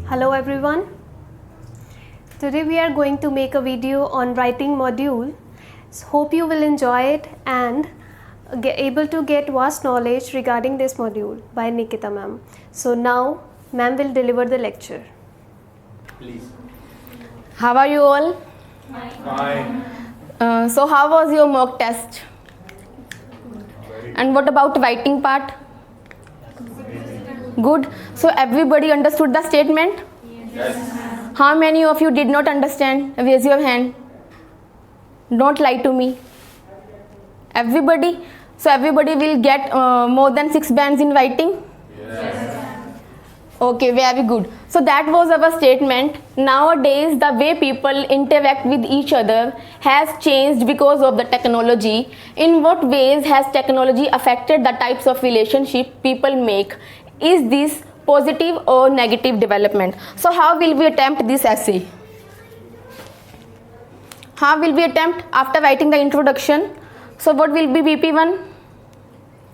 Hello everyone. Today we are going to make a video on writing module. Hope you will enjoy it and able to get vast knowledge regarding this module by Nikita ma'am. So now ma'am will deliver the lecture. Please. How are you all? Fine. So how was your mock test? And what about writing part? Good. So everybody understood the statement? Yes. How many of you did not understand? Raise your hand. Don't lie to me. Everybody? So everybody will get more than 6 bands in writing? Yes. Okay, very good. So that was our statement. Nowadays, the way people interact with each other has changed because of the technology. In what ways has technology affected the types of relationship people make? Is this positive or negative development? So how will we attempt this essay? How will we attempt after writing the introduction? So what will be BP1?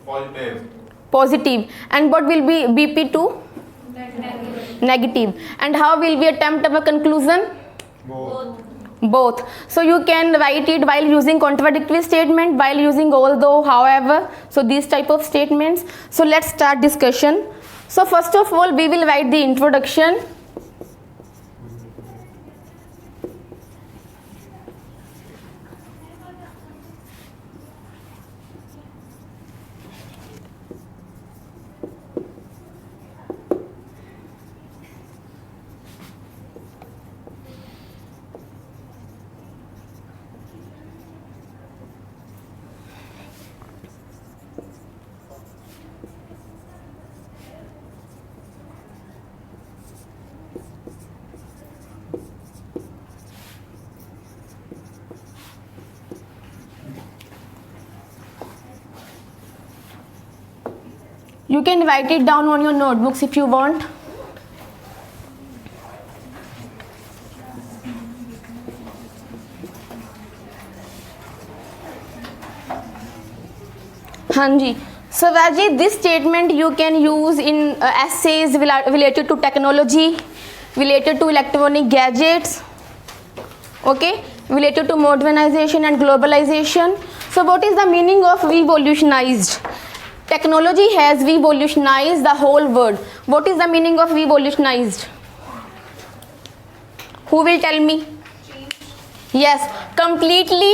Positive. Positive. And what will be BP2? Negative. And how will we attempt our conclusion? Both. So you can write it while using contradictory statement, while using although, however. So these type of statements. So let's start discussion. So first of all, we will write the introduction. You can write it down on your notebooks if you want. Hanji. So Raji, this statement you can use in essays related to technology, related to electronic gadgets, okay, related to modernization and globalization. So what is the meaning of revolutionized? Technology has revolutionized the whole world. What is the meaning of revolutionized? Who will tell me? Yes, completely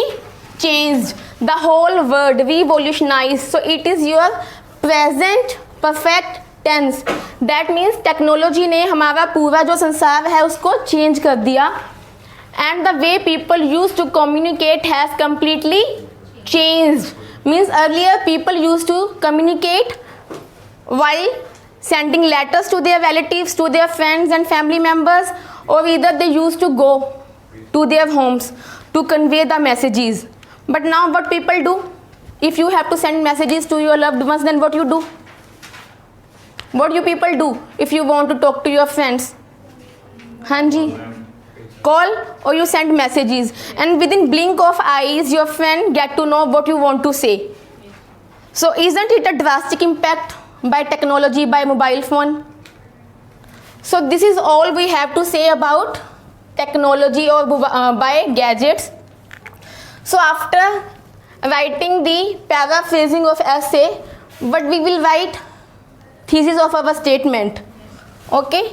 changed the whole world, revolutionized. So it is your present perfect tense. That means technology ने हमारा पूरा जो संसार है उसको change कर दिया. And the way people used to communicate has completely changed. Means earlier people used to communicate while sending letters to their relatives, to their friends and family members, or either they used to go to their homes to convey the messages. But now what people do? If you have to send messages to your loved ones, then what you do? What you people do if you want to talk to your friends? Hanji? Call or you send messages, and within blink of eyes your friend get to know what you want to say. So isn't it a drastic impact by technology, by mobile phone? So this is all we have to say about technology or by gadgets. So after writing the paraphrasing of essay, but we will write thesis of our statement. Okay.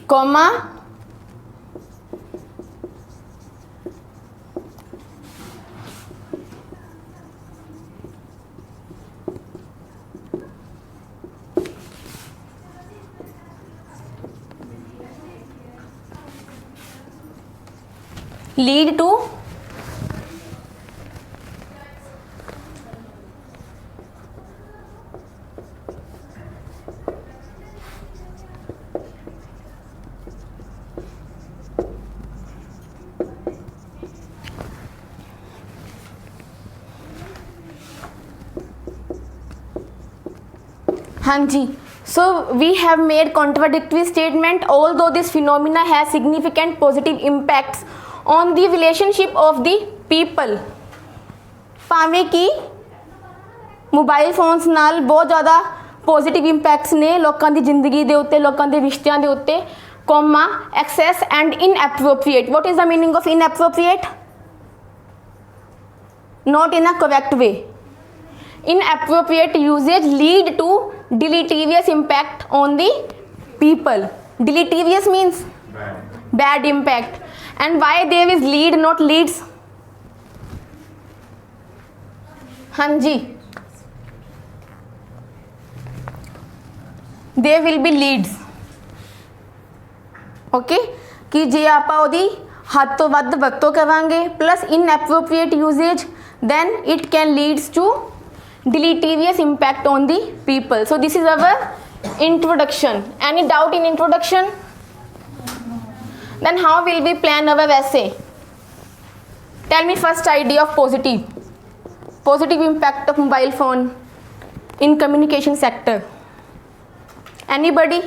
Comma, lead to हाँ जी. So we have made contradictory statement. Although this phenomena has significant positive impacts on the relationship of the people. ਭਾਵੇਂ ਕਿ mobile phones ਨਾਲ ਬਹੁਤ ਜ਼ਿਆਦਾ positive impacts ਨੇ ਲੋਕਾਂ ਦੀ ਜ਼ਿੰਦਗੀ ਦੇ ਉੱਤੇ, ਲੋਕਾਂ ਦੇ ਰਿਸ਼ਤਿਆਂ ਦੇ ਉੱਤੇ, comma excess and inappropriate. What is the meaning of inappropriate? Not in a correct way. Inappropriate usage lead to deleterious impact on the people. Deleterious means bad impact. And why there is lead, not leads? Hanji, there will be leads. Okay, कि जे ਆਪਾਂ ਉਹਦੀ ਹੱਦ ਤੋਂ ਵੱਧ ਵਰਤੋਂ ਕਰਾਂਗੇ plus inappropriate usage, then it can leads to deleterious impact on the people. So this is our introduction. Any doubt in introduction? Then how will we plan our essay? Tell me first idea of positive impact of mobile phone in communication sector. Anybody?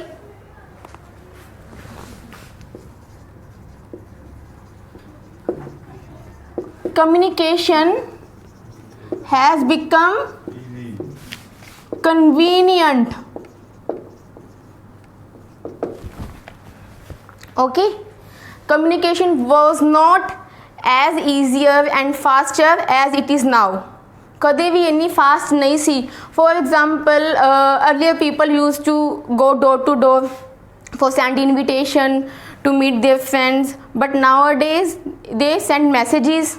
Communication has become convenient. Okay, communication was not as easier and faster as it is now. कदे भी इतनी fast नहीं सी. For example earlier people use to go door to door for send invitation to meet their friends, but now days they send messages.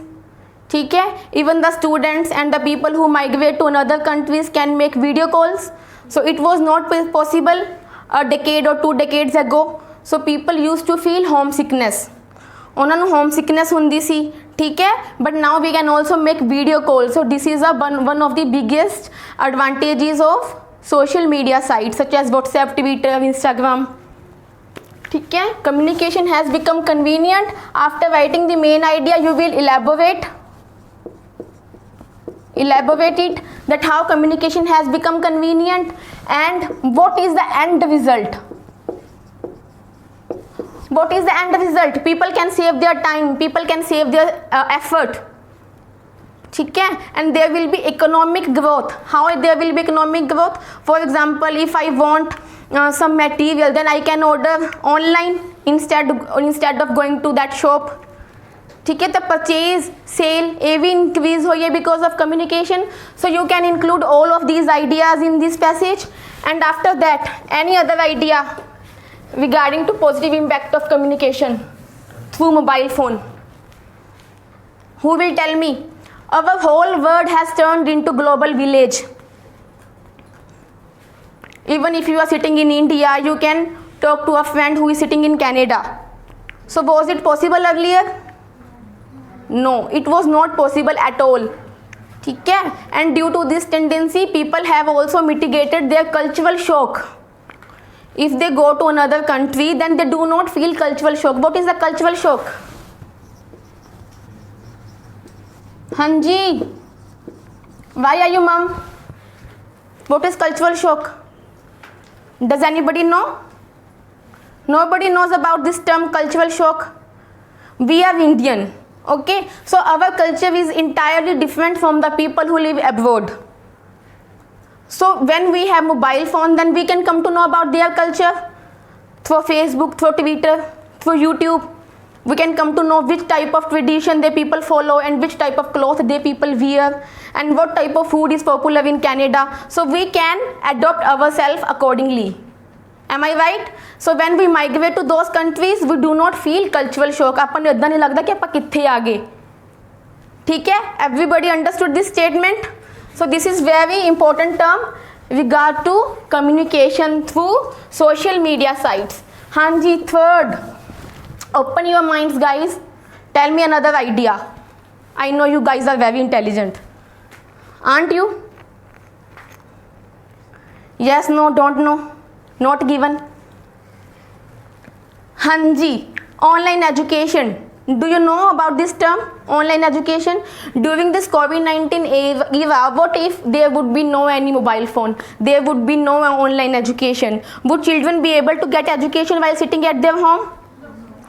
ठीक है, even the students and the people who migrate to another countries can make video calls. So it was not possible a decade और 2 decades ago. So people use to feel home sickness. ਉਹਨਾਂ ਨੂੰ home sickness ਹੁੰਦੀ ਸੀ. ਠੀਕ ਹੈ, but now we can also make video calls. So this is one of the biggest advantages of social media sites such as WhatsApp, Twitter, Instagram. ठीक है, communication has become convenient. After writing the main idea, you will elaborate it that how communication has become convenient and what is the end result. What is the end result? People can save their time, people can save their effort. ठीक है, and there will be economic growth. How there will be economic growth? For example, if I want some material, then I can order online instead of going to that shop. ठीक है, तो purchase, sale ये भी increase हो है because of communication. So you can include all of these ideas in this passage. And after that, any other idea regarding to positive impact of communication through mobile phone? Who will tell me? Our whole world has turned into global village. Even if you are sitting in India, you can talk to a friend who is sitting in Canada. So was it possible earlier? No, it was not possible at all. ठीक है, and due to this tendency, people have also mitigated their cultural shock. If they go to another country, then they do not feel cultural shock. What is the cultural shock? Hanji, why are you mum? What is cultural shock? Does anybody know? Nobody knows about this term cultural shock. We are Indian, okay? So our culture is entirely different from the people who live abroad. So when we have mobile phone, then we can come to know about their culture through Facebook, through Twitter, through YouTube. We can come to know which type of tradition they people follow and which type of cloth they people wear and what type of food is popular in Canada. So we can adopt ourselves accordingly. Am I right? So when we migrate to those countries, we do not feel cultural shock. ਆਪਾਂ ਨੂੰ ਇਦਾਂ ਨਹੀਂ ਲੱਗਦਾ ਕਿ ਆਪਾਂ ਕਿੱਥੇ ਆ ਗਏ. ठीक है, everybody understood this statement? So this is very important term regard to communication through social media sites. हाँ जी, third, open your minds guys. Tell me another idea. I know you guys are very intelligent. Aren't you? Yes, no, don't know. Not given. Hanji, online education. Do you know about this term, online education? During this COVID-19 era, what if there would be no any mobile phone? There would be no online education. Would children be able to get education while sitting at their home?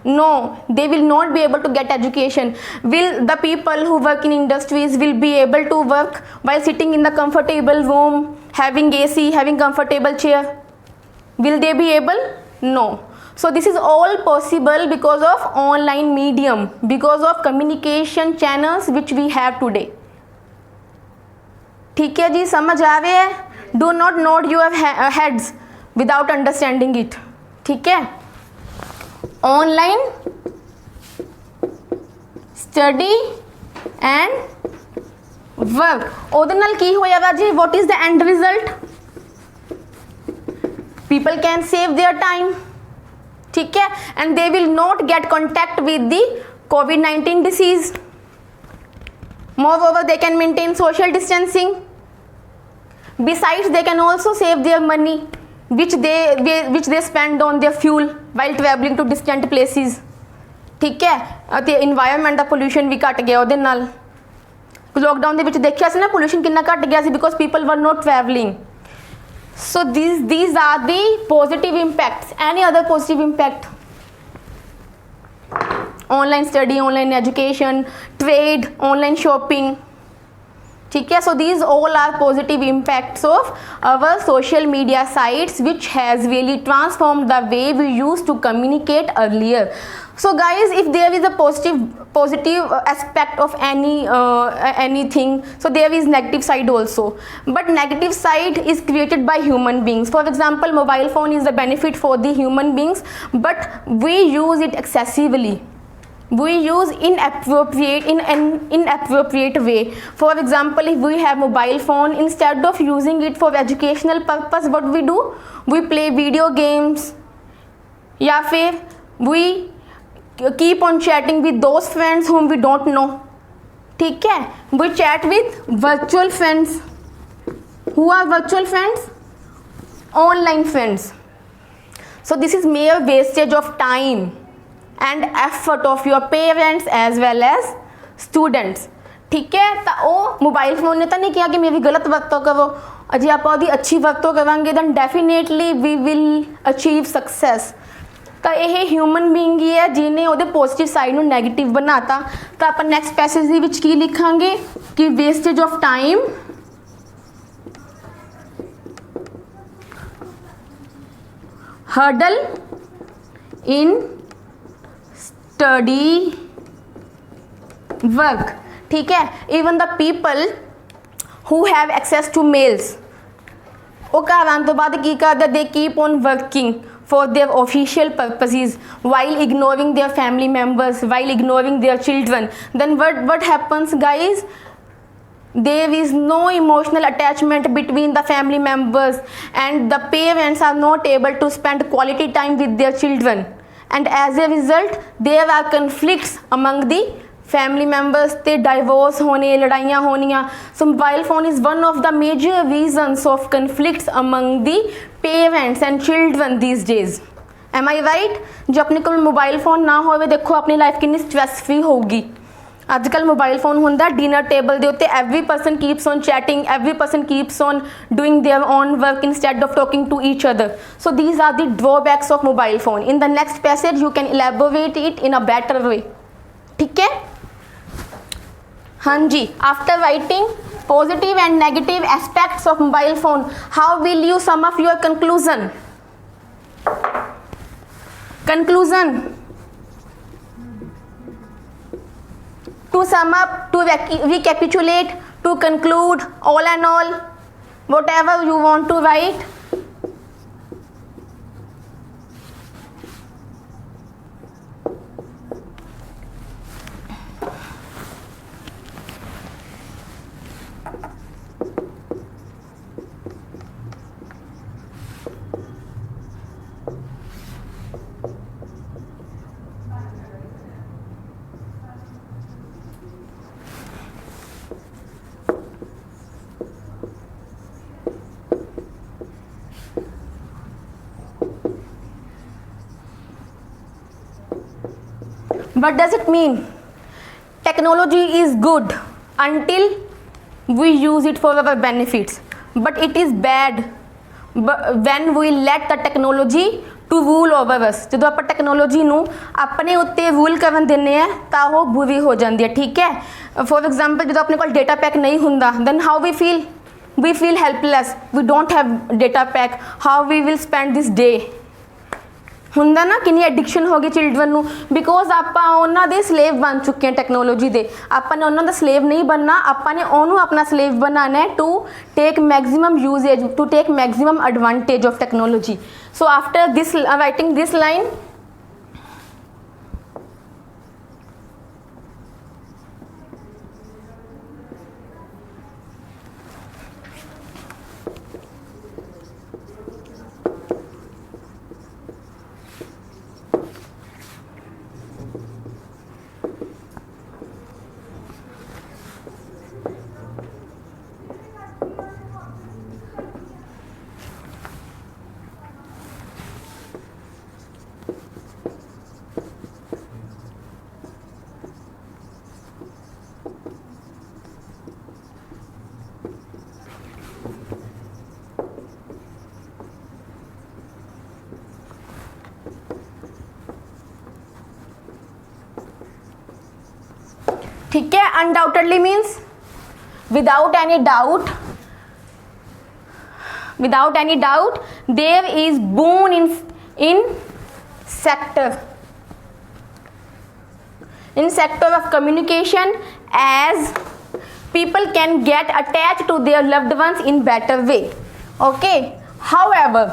No, they will not be able to get education. Will the people who work in industries will be able to work while sitting in the comfortable room, having AC, having comfortable chair? Will they be able? No. So this is all possible because of online medium, because of communication channels which we have today. ठीक है जी, समझ आ रहे है? Do not nod your heads without understanding it. ठीक है? Online study and work. ਉਹਦੇ ਨਾਲ ਕੀ ਹੋਏਗਾ ਜੀ? What is the end result? People can save their time. ठीक है? And they will not get contact with the COVID-19 disease. Moreover, they can maintain social distancing. Besides, they can also save their money which they spend on their fuel while traveling to distant places. ठीक ਹੈ? ਅਤੇ environment ਦਾ pollution ਵੀ ਘਟ ਗਿਆ ਉਹਦੇ ਨਾਲ. Lockdown ਦੇ ਵਿੱਚ ਦੇਖਿਆ ਸੀ ਨਾ ਪੋਲਿਊਸ਼ਨ ਕਿੰਨਾ ਘਟ ਗਿਆ ਸੀ, because people were not travelling. So these are the positive impacts. Any other positive impact? Online study, online education, trade, online shopping. ठीक है? So these all are positive impacts of our social media sites, which has really transformed the way we used to communicate earlier. So guys, if there is a positive aspect of anything, so there is negative side also, but negative side is created by human beings. For example, mobile phone is a benefit for the human beings, but we use it excessively. We use in an inappropriate way. For example, if we have mobile phone, instead of using it for educational purpose, what we do? We play video games, या फिर we keep on chatting with those friends whom we don't know. ठीक है? We chat with virtual friends. Who are virtual friends? Online friends. So this is mere wastage of time and effort of your parents as well as students. ठीक है? ਤਾਂ ਉਹ mobile phone ਨੇ ਤਾਂ ਨਹੀਂ ਕਿਹਾ ਕਿ ਮੇਰੀ ਗਲਤ ਵਰਤੋਂ ਕਰੋ. ਜੇ ਆਪਾਂ ਉਹਦੀ ਅੱਛੀ ਵਰਤੋਂ ਕਰਾਂਗੇ then definitely we will achieve success. ਤਾਂ ਇਹ ਹਿਊਮਨ ਬੀਇੰਗ ਹੀ ਹੈ ਜਿਹਨੇ ਉਹਦੇ ਪੋਜ਼ਿਟਿਵ ਸਾਈਡ ਨੂੰ ਨੈਗੇਟਿਵ ਬਣਾਤਾ. ਤਾਂ ਆਪਾਂ ਨੈਕਸਟ ਪੈਸੇਜ ਦੇ ਵਿੱਚ ਕੀ ਲਿਖਾਂਗੇ ਕਿ wastage of time hurdle in study work. ठीक है? even the people who have access to mails, ਉਹ ਘਰ ਆਉਣ ਤੋਂ ਬਾਅਦ ਕੀ ਕਰਦੇ? they keep on working for their official purposes while ignoring their family members, while ignoring their children. Then what happens, guys? There is no emotional attachment between the family members, and the parents are not able to spend quality time with their children, and as a result there are conflicts among the family members. ਤੇ divorce ਹੋਣੇ, ਲੜਾਈਆਂ ਹੋਣੀਆਂ. So mobile phone is one of the major reasons of conflicts among the parents and children these days. Am I right? ਜੇ ਆਪਣੇ ਕੋਲ mobile phone ਨਾ ਹੋਵੇ, ਦੇਖੋ ਆਪਣੀ ਲਾਈਫ ਕਿੰਨੀ ਸਟ੍ਰੈਸ ਫ੍ਰੀ ਹੋਊਗੀ. ਅੱਜ ਕੱਲ੍ਹ ਮੋਬਾਈਲ ਫੋਨ ਹੁੰਦਾ ਡਿਨਰ ਟੇਬਲ ਦੇ ਉੱਤੇ. Every person keeps on chatting, every person keeps on doing their own work instead of talking to each other. So these are the drawbacks of mobile phone. In the next passage you can elaborate it in a better way. ਠੀਕ ਹੈ? हाँ जी, after writing positive and negative aspects of mobile phone, how will you sum up your conclusion? To sum up, to recapitulate, to conclude, all and all, whatever you want to write. what does it mean? Technology is good until we use it for our benefits, but it is bad when we let the technology to rule over us. ਜਦੋਂ ਆਪਾਂ technology ਨੂੰ ਆਪਣੇ ਉੱਤੇ rule ਕਰਨ ਦਿੰਦੇ ਆ ਤਾਂ ਉਹ ਬੁਰੀ ਹੋ ਜਾਂਦੀ ਹੈ, ਠੀਕ ਹੈ। ਫੋਰ ਐਗਜ਼ਾਮਪਲ ਜਦੋਂ ਆਪਣੇ ਕੋਲ ਡੇਟਾ ਪੈਕ ਨਹੀਂ ਹੁੰਦਾ, then how we feel helpless, we don't have data pack, how we will spend this day, ਹੁੰਦਾ ਨਾ ਕਿੰਨੀ ਐਡਿਕਸ਼ਨ ਹੋ ਗਈ ਚਿਲਡਰਨ ਨੂੰ, ਬਿਕੋਜ਼ ਆਪਾਂ ਉਹਨਾਂ ਦੇ ਸਲੇਵ ਬਣ ਚੁੱਕੇ ਹਾਂ ਟੈਕਨੋਲੋਜੀ ਦੇ। ਆਪਾਂ ਨੇ ਉਹਨਾਂ ਦਾ ਸਲੇਵ ਨਹੀਂ ਬਣਨਾ, ਆਪਾਂ ਨੇ ਉਹਨੂੰ ਆਪਣਾ ਸਲੇਵ ਬਣਾਉਣਾ ਹੈ to take maximum usage, to take maximum advantage of technology. So after this writing this line, ठीक है। Undoubtedly means without any doubt, there is boon in sector of communication, as people can get attached to their loved ones in better way. Okay, however,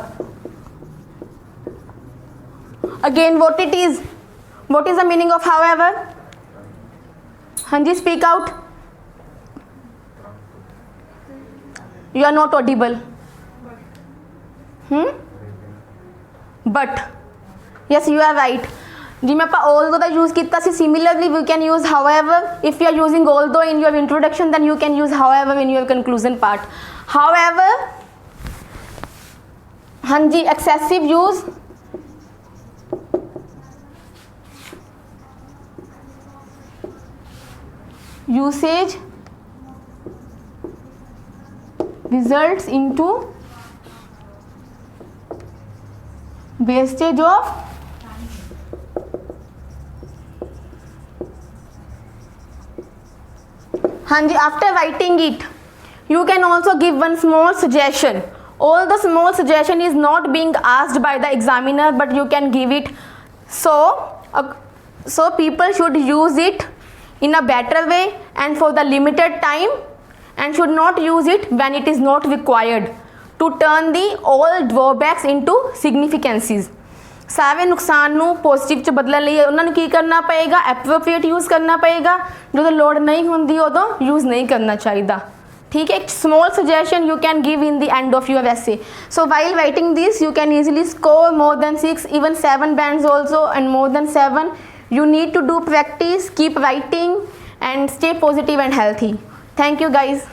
again what is the meaning of however? Hanji, speak out. You are not audible. But yes, you are right. जिमें आप although का use किया सी, similarly we can use however. If you are using although in your introduction, then you can use however in your conclusion part. However, hanji, excessive usage results into wastage of hanji. After writing it, you can also give one small suggestion. All the small suggestion is not being asked by the examiner, but you can give it. So people should use it in a better way and for the limited time, and should not use it when it is not required, to turn the all drawbacks into significances. ਸਾਰੇ ਨੁਕਸਾਨ ਨੂੰ positive ਚ ਬਦਲਣ ਲਈ ਉਹਨਾਂ ਨੂੰ ਕੀ ਕਰਨਾ ਪਏਗਾ? ਐਪਰੋਪਰੀਏਟ ਯੂਜ਼ ਕਰਨਾ ਪਏਗਾ। ਜਦੋਂ ਲੋੜ ਨਹੀਂ ਹੁੰਦੀ ਉਦੋਂ ਯੂਜ਼ ਨਹੀਂ ਕਰਨਾ ਚਾਹੀਦਾ, ठीक है। एक small suggestion you can give in the end of your essay. So while writing this, you can easily score more than 6, even 7 bands also, and more than 7. You need to do practice, keep writing, and stay positive and healthy. Thank you guys.